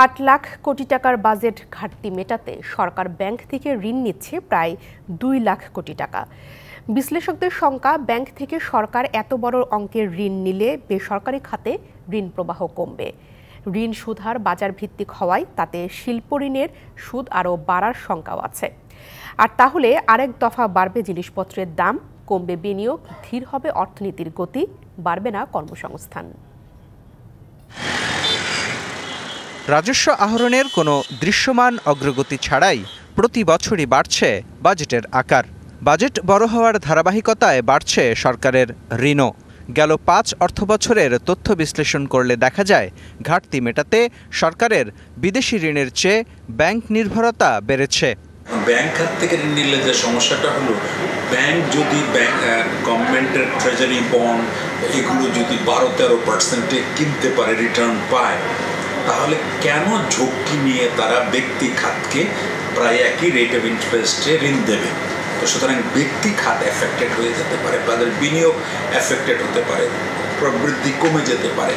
৮ লাখ কোটি টাকার বাজেট ঘাটতি মেটাতে সরকার ব্যাংক থেকে ঋণ নিচ্ছে প্রায় ২ লাখ কোটি টাকা। বিশ্লেষকদের শঙ্কা, ব্যাংক থেকে সরকার এত বড় অঙ্কের ঋণ নিলে বেসরকারি খাতে ঋণ প্রবাহ কমবে। ঋণ সুদহার বাজার ভিত্তিক হওয়ায় তাতে শিল্প ঋণের সুদ আরও বাড়ার শঙ্কাও আছে। আর তাহলে আরেক দফা বাড়বে জিনিসপত্রের দাম, কমবে বিনিয়োগ, ধীর হবে অর্থনীতির গতি, বাড়বে না কর্মসংস্থান। রাজস্ব আহরণের কোনো দৃশ্যমান অগ্রগতি ছাড়াই প্রতি বছরই বাড়ছে বাজেটের আকার। বাজেট বড় হওয়ার ধারাবাহিকতায় বাড়ছে সরকারের ঋণও। গেল ৫ অর্থবছরের তথ্য বিশ্লেষণ করলে দেখা যায়, ঘাটতি মেটাতে সরকারের বিদেশি ঋণের চেয়ে ব্যাংক নির্ভরতা বেড়েছে। ব্যাংক খাত থেকে ঋণ নিলে যে সমস্যাটা হলো, ব্যাংক যদি গভর্নমেন্টের ট্রেজারি বন্ড এগুলো যদি ১২-১৩% কিনতে পারে, রিটার্ন পায়, তাহলে কেন ঝুঁকি নিয়ে তারা ব্যক্তি খাতকে প্রায় একই রেট অফ ইন্টারেস্টে ঋণ দেবে? তো সুতরাং ব্যক্তি খাত এফেক্টেড হয়ে যেতে পারে, তাদের বিনিয়োগ এফেক্টেড হতে পারে, প্রবৃদ্ধি কমে যেতে পারে।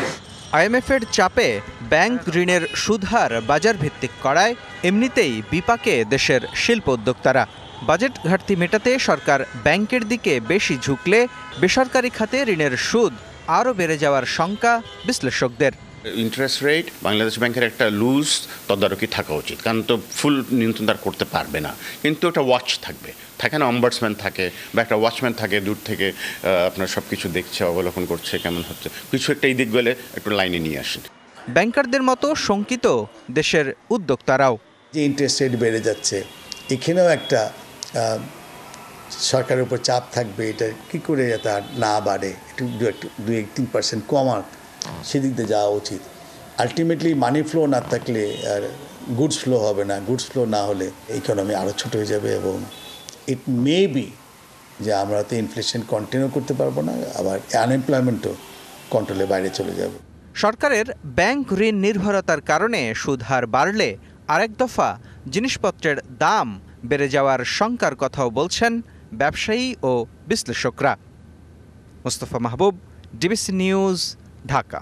আইএমএফের চাপে ব্যাংক ঋণের সুদহার বাজার ভিত্তিক করায় এমনিতেই বিপাকে দেশের শিল্প উদ্যোক্তারা। বাজেট ঘাটতি মেটাতে সরকার ব্যাংকের দিকে বেশি ঝুঁকলে বেসরকারি খাতে ঋণের সুদ আরও বেড়ে যাওয়ার শঙ্কা বিশ্লেষকদের। ইন্টারেস্ট রেট বাংলাদেশ ব্যাংকের একটা লুজ তদারকি থাকা উচিত, কারণ তো ফুল নিয়ন্ত্রণ তার করতে পারবে না, কিন্তু একটা ওয়াচ থাকে না, অম্বার্সম্যান থাকে বা একটা ওয়াচম্যান থাকে, দূর থেকে আপনার সব কিছু দেখছে, অবলোকন করছে কেমন হচ্ছে, কিছু একটা এই দিক গেলে একটু লাইনে নিয়ে আসেন। ব্যাংকারদের মতো শঙ্কিত দেশের উদ্যোক্তারাও। যে ইন্টারেস্ট রেট বেড়ে যাচ্ছে, এখানেও একটা সরকারের উপর চাপ থাকবে, এটা কী করে যাতে আর না বাড়ে, একটু 2-3% কমার সেদিক দিয়ে যাওয়া উচিত। আলটিমেটলি মানি ফ্লো না থাকলে আর গুডস ফ্লো হবে না, গুডস ফ্লো না হলে ইকোনমি আরও ছোট হয়ে যাবে এবং ইট মে বি যে আমরা তো ইনফ্লেশন কন্টিনিউ করতে পারবো না, আবার আনএমপ্লয়মেন্টও কন্ট্রোলের বাইরে চলে যাবে। সরকারের ব্যাংক ঋণ নির্ভরতার কারণে সুদহার বাড়লে আরেক দফা জিনিসপত্রের দাম বেড়ে যাওয়ার শঙ্কার কথাও বলছেন ব্যবসায়ী ও বিশ্লেষকরা। মোস্তফা মাহবুব, ডিবিসি নিউজ, ঢাকা।